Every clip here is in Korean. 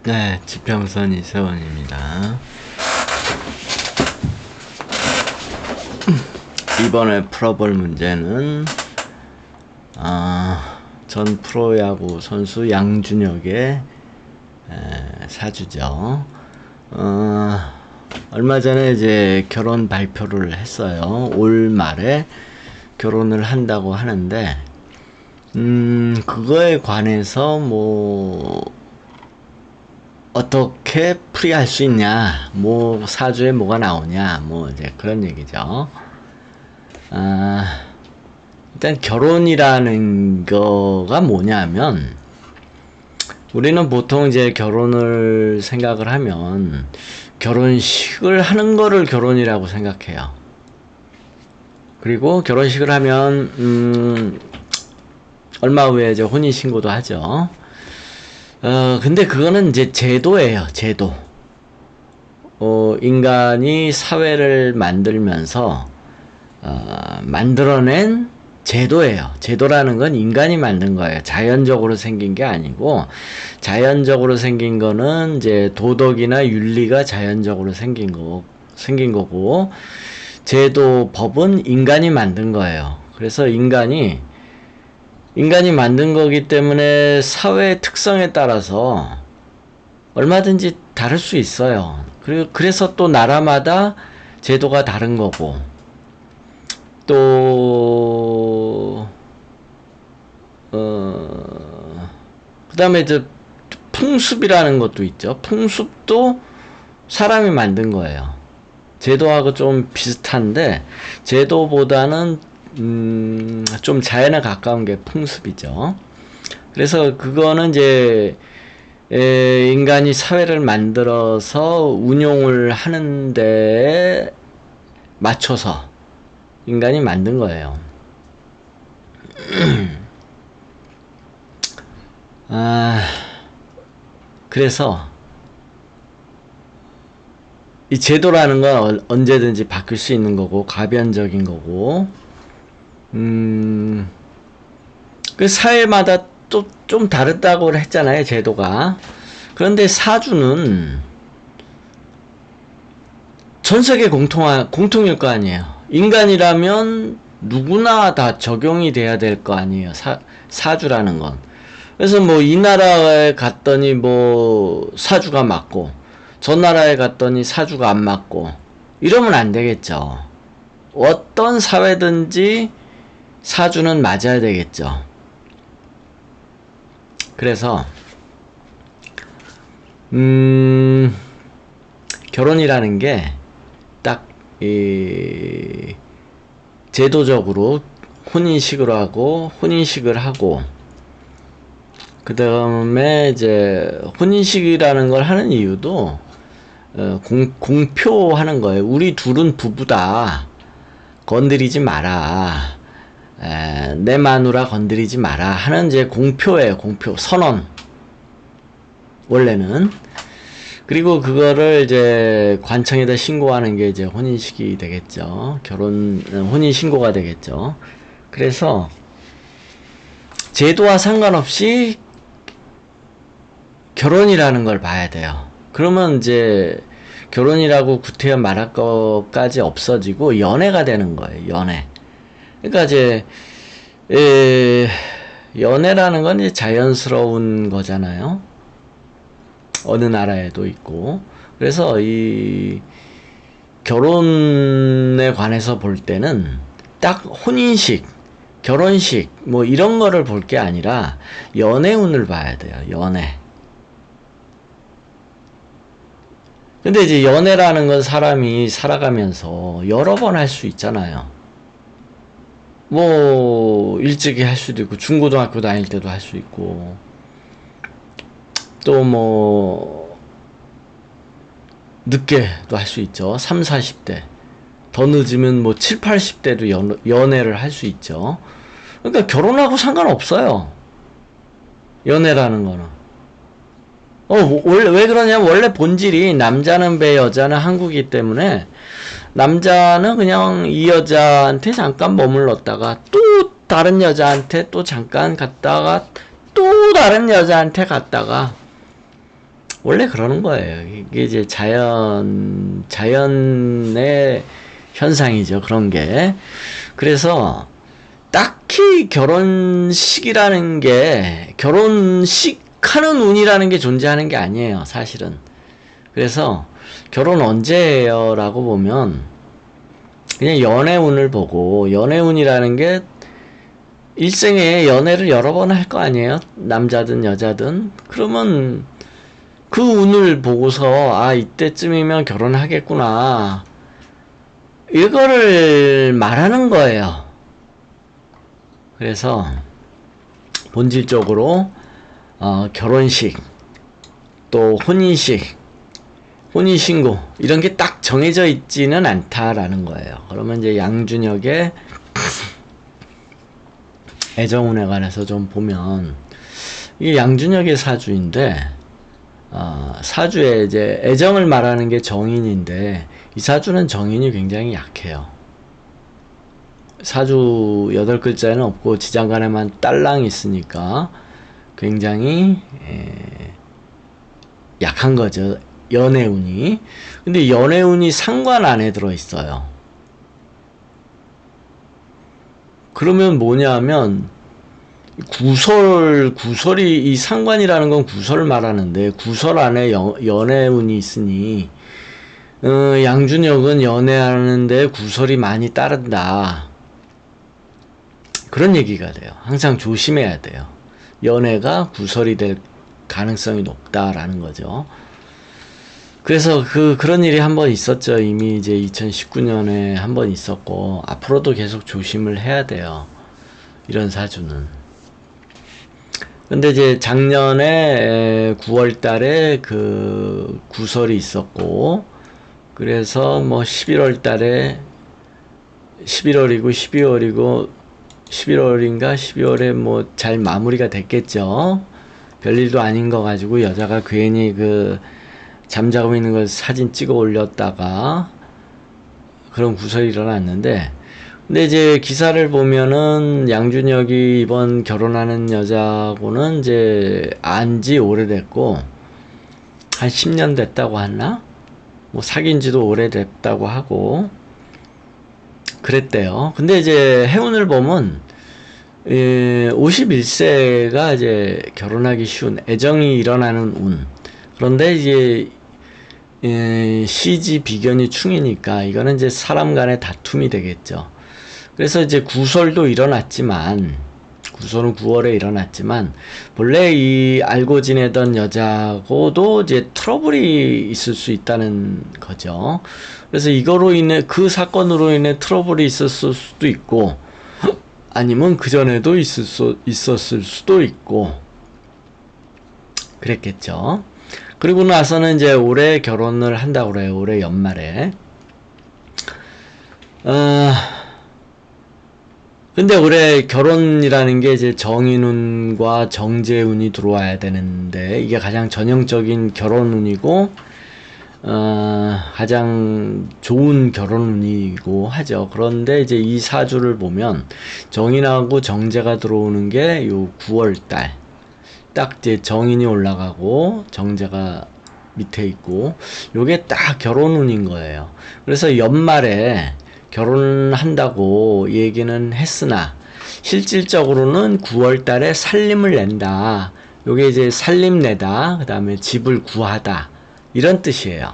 네, 지평선 이세원입니다. 이번에 풀어볼 문제는 전 프로야구 선수 양준혁의 사주죠. 얼마 전에 이제 결혼 발표를 했어요. 올 말에 결혼을 한다고 하는데 그거에 관해서 어떻게 풀이할 수 있냐, 사주에 뭐가 나오냐, 이제 그런 얘기죠. 일단 결혼이라는 거가 뭐냐면, 우리는 보통 이제 결혼을 생각을 하면, 결혼식을 하는 거를 결혼이라고 생각해요. 그리고 결혼식을 하면, 얼마 후에 이제 혼인신고도 하죠. 근데 그거는 이제 제도예요, 제도. 인간이 사회를 만들면서, 만들어낸 제도예요. 제도라는 건 인간이 만든 거예요. 자연적으로 생긴 게 아니고, 자연적으로 생긴 거는 이제 도덕이나 윤리가 자연적으로 생긴 거고, 제도, 법은 인간이 만든 거예요. 그래서 인간이 만든 거기 때문에 사회의 특성에 따라서 얼마든지 다를 수 있어요. 그래서 또 나라마다 제도가 다른 거고, 또, 그 다음에 이제 풍습이라는 것도 있죠. 풍습도 사람이 만든 거예요. 제도하고 좀 비슷한데, 제도보다는 좀 자연에 가까운 게 풍습이죠. 그래서 그거는 이제 인간이 사회를 만들어서 운용을 하는데 맞춰서 인간이 만든 거예요. 그래서 이 제도라는 건 언제든지 바뀔 수 있는 거고, 가변적인 거고, 그 사회마다 또 좀 다르다고 했잖아요, 제도가. 그런데 사주는 전 세계 공통일 거 아니에요. 인간이라면 누구나 다 적용이 돼야 될 거 아니에요, 사주라는 건. 그래서 이 나라에 갔더니 사주가 맞고, 저 나라에 갔더니 사주가 안 맞고, 이러면 안 되겠죠. 어떤 사회든지 사주는 맞아야 되겠죠. 그래서 결혼이라는 게 딱 제도적으로 혼인식을 하고 그 다음에 이제 혼인식이라는 걸 하는 이유도 공표하는 거예요. 우리 둘은 부부다. 건드리지 마라. 내 마누라 건드리지 마라 하는 이제 공표예요. 공표, 선언. 원래는. 그리고 그거를 이제 관청에다 신고하는 게 이제 혼인식이 되겠죠. 혼인신고가 되겠죠. 그래서 제도와 상관없이 결혼이라는 걸 봐야 돼요. 그러면 이제 결혼이라고 구태여 말할 것까지 없어지고 연애가 되는 거예요. 연애. 그러니까 이제 연애라는 건 이제 자연스러운 거잖아요. 어느 나라에도 있고. 그래서 이 결혼에 관해서 볼 때는 딱 혼인식, 결혼식 이런 거를 볼 게 아니라 연애운을 봐야 돼요. 연애. 근데 이제 연애라는 건 사람이 살아가면서 여러 번 할 수 있잖아요. 일찍이 할 수도 있고, 중고등학교 다닐 때도 할 수 있고, 또 늦게도 할 수 있죠. 3, 40대. 더 늦으면 7, 80대도 연애를 할 수 있죠. 그러니까 결혼하고 상관없어요. 연애라는 거는. 왜 그러냐면, 원래 본질이 남자는 배, 여자는 항구이기 때문에, 남자는 그냥 이 여자한테 잠깐 머물렀다가 또 다른 여자한테 또 잠깐 갔다가 또 다른 여자한테 갔다가 원래 그러는 거예요. 이게 이제 자연의 현상이죠. 그런 게. 그래서 딱히 결혼식이라는 게, 결혼식 하는 운이라는 게 존재하는 게 아니에요. 사실은. 그래서 결혼 언제예요? 라고 보면 그냥 연애운을 보고, 연애운이라는 게 일생에 연애를 여러 번 할 거 아니에요? 남자든 여자든. 그러면 그 운을 보고서 아 이때쯤이면 결혼하겠구나 이거를 말하는 거예요. 그래서 본질적으로 결혼식 또 혼인식 혼인신고 이런 게 딱 정해져 있지는 않다라는 거예요. 그러면 이제 양준혁의 애정운에 관해서 좀 보면 이게 양준혁의 사주인데 사주에 이제 애정을 말하는 게 정인인데 이 사주는 정인이 굉장히 약해요. 사주 8글자에는 없고 지장간에만 딸랑이 있으니까 굉장히 약한 거죠. 연애운이. 근데 연애운이 상관 안에 들어있어요. 그러면 뭐냐면 구설이 이 상관이라는 건 구설을 말하는데 구설 안에 연애운이 있으니 양준혁은 연애하는데 구설이 많이 따른다. 그런 얘기가 돼요. 항상 조심해야 돼요. 연애가 구설이 될 가능성이 높다라는 거죠. 그래서 그런 일이 한번 있었죠. 이미 이제 2019년에 한번 있었고 앞으로도 계속 조심을 해야 돼요. 이런 사주는. 근데 이제 작년에 9월 달에 그 구설이 있었고 그래서 뭐 11월 달에 11월이고 12월이고 11월인가 12월에 뭐 잘 마무리가 됐겠죠. 별일도 아닌 거 가지고 여자가 괜히 그 잠자고 있는 걸 사진 찍어 올렸다가 그런 구설이 일어났는데 근데 이제 기사를 보면은 양준혁이 이번 결혼하는 여자하고는 이제 안지 오래됐고 한 10년 됐다고 하나? 뭐 사귄 지도 오래됐다고 하고 그랬대요. 근데 이제 해운을 보면 51세가 이제 결혼하기 쉬운 애정이 일어나는 운. 그런데 이제 시지 비견이 충이니까 이거는 이제 사람 간의 다툼이 되겠죠. 그래서 이제 구설도 일어났지만 구설은 9월에 일어났지만 본래 이 알고 지내던 여자하고도 이제 트러블이 있을 수 있다는 거죠. 그래서 이거로 인해 그 사건으로 인해 트러블이 있었을 수도 있고 아니면 그 전에도 있었을 수도 있고 그랬겠죠. 그리고 나서는 이제 올해 결혼을 한다고 그래요. 올해 연말에. 근데 올해 결혼이라는 게 이제 정인운과 정제운이 들어와야 되는데 이게 가장 전형적인 결혼운이고 가장 좋은 결혼운이고 하죠. 그런데 이제 이 사주를 보면 정인하고 정제가 들어오는 게 요 9월달 딱 이제 정인이 올라가고 정제가 밑에 있고 요게 딱 결혼운인 거예요. 그래서 연말에 결혼한다고 얘기는 했으나 실질적으로는 9월 달에 살림을 낸다. 요게 이제 살림 내다. 그 다음에 집을 구하다. 이런 뜻이에요.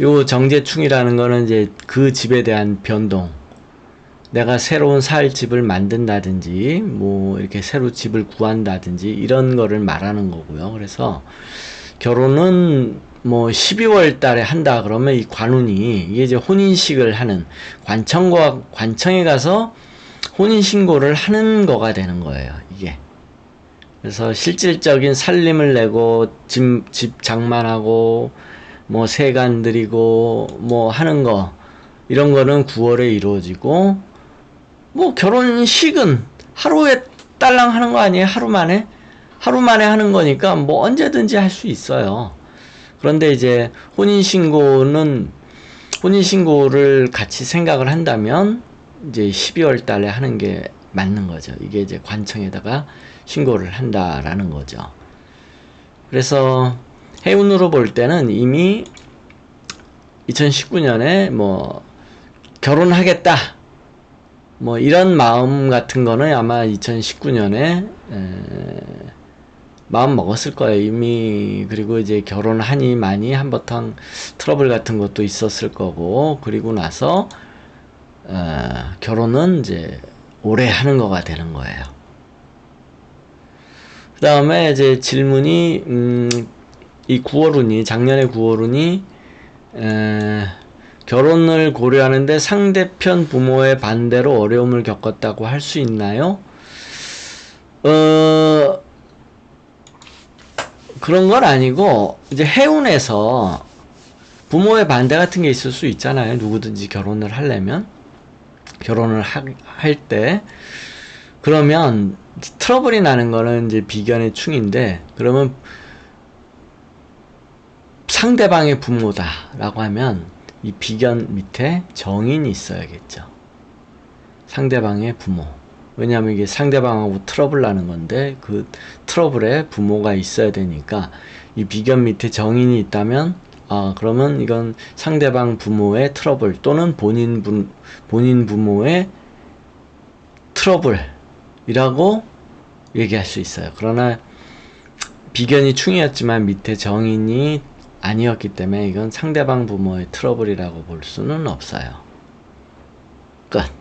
요 정제충이라는 거는 이제 그 집에 대한 변동. 내가 새로운 살 집을 만든다든지 뭐 이렇게 새로 집을 구한다든지 이런 거를 말하는 거고요. 그래서 결혼은 뭐 12월 달에 한다 그러면 이 관운이 이게 이제 혼인식을 하는 관청에 가서 혼인신고를 하는 거가 되는 거예요. 이게. 그래서 실질적인 살림을 내고 집 장만하고 뭐 세간 들이고 뭐 하는 거 이런 거는 9월에 이루어지고 뭐 결혼식은 하루에 딸랑 하는 거 아니에요? 하루 만에 하는 거니까 뭐 언제든지 할 수 있어요. 그런데 이제 혼인신고를 같이 생각을 한다면 이제 12월 달에 하는 게 맞는 거죠. 이게 이제 관청에다가 신고를 한다라는 거죠. 그래서 해운으로 볼 때는 이미 2019년에 뭐 결혼하겠다 뭐 이런 마음 같은 거는 아마 2019년에 마음 먹었을 거예요 이미. 그리고 이제 결혼하니 많이 한바탕 트러블 같은 것도 있었을 거고, 그리고 나서 결혼은 이제 오래 하는 거가 되는 거예요. 그 다음에 이제 질문이 이 9월운이 작년에 9월운이 결혼을 고려하는데 상대편 부모의 반대로 어려움을 겪었다고 할 수 있나요? 그런 건 아니고, 이제 해운에서 부모의 반대 같은 게 있을 수 있잖아요. 누구든지 결혼을 하려면. 결혼을 할 때. 그러면 트러블이 나는 거는 이제 비견의 충인데, 그러면 상대방의 부모다라고 하면 이 비견 밑에 정인이 있어야겠죠. 상대방의 부모. 왜냐하면 이게 상대방하고 트러블 나는 건데 그 트러블에 부모가 있어야 되니까 이 비견 밑에 정인이 있다면 그러면 이건 상대방 부모의 트러블 또는 본인 부모의 트러블이라고 얘기할 수 있어요. 그러나 비견이 충이었지만 밑에 정인이 아니었기 때문에 이건 상대방 부모의 트러블이라고 볼 수는 없어요. 끝.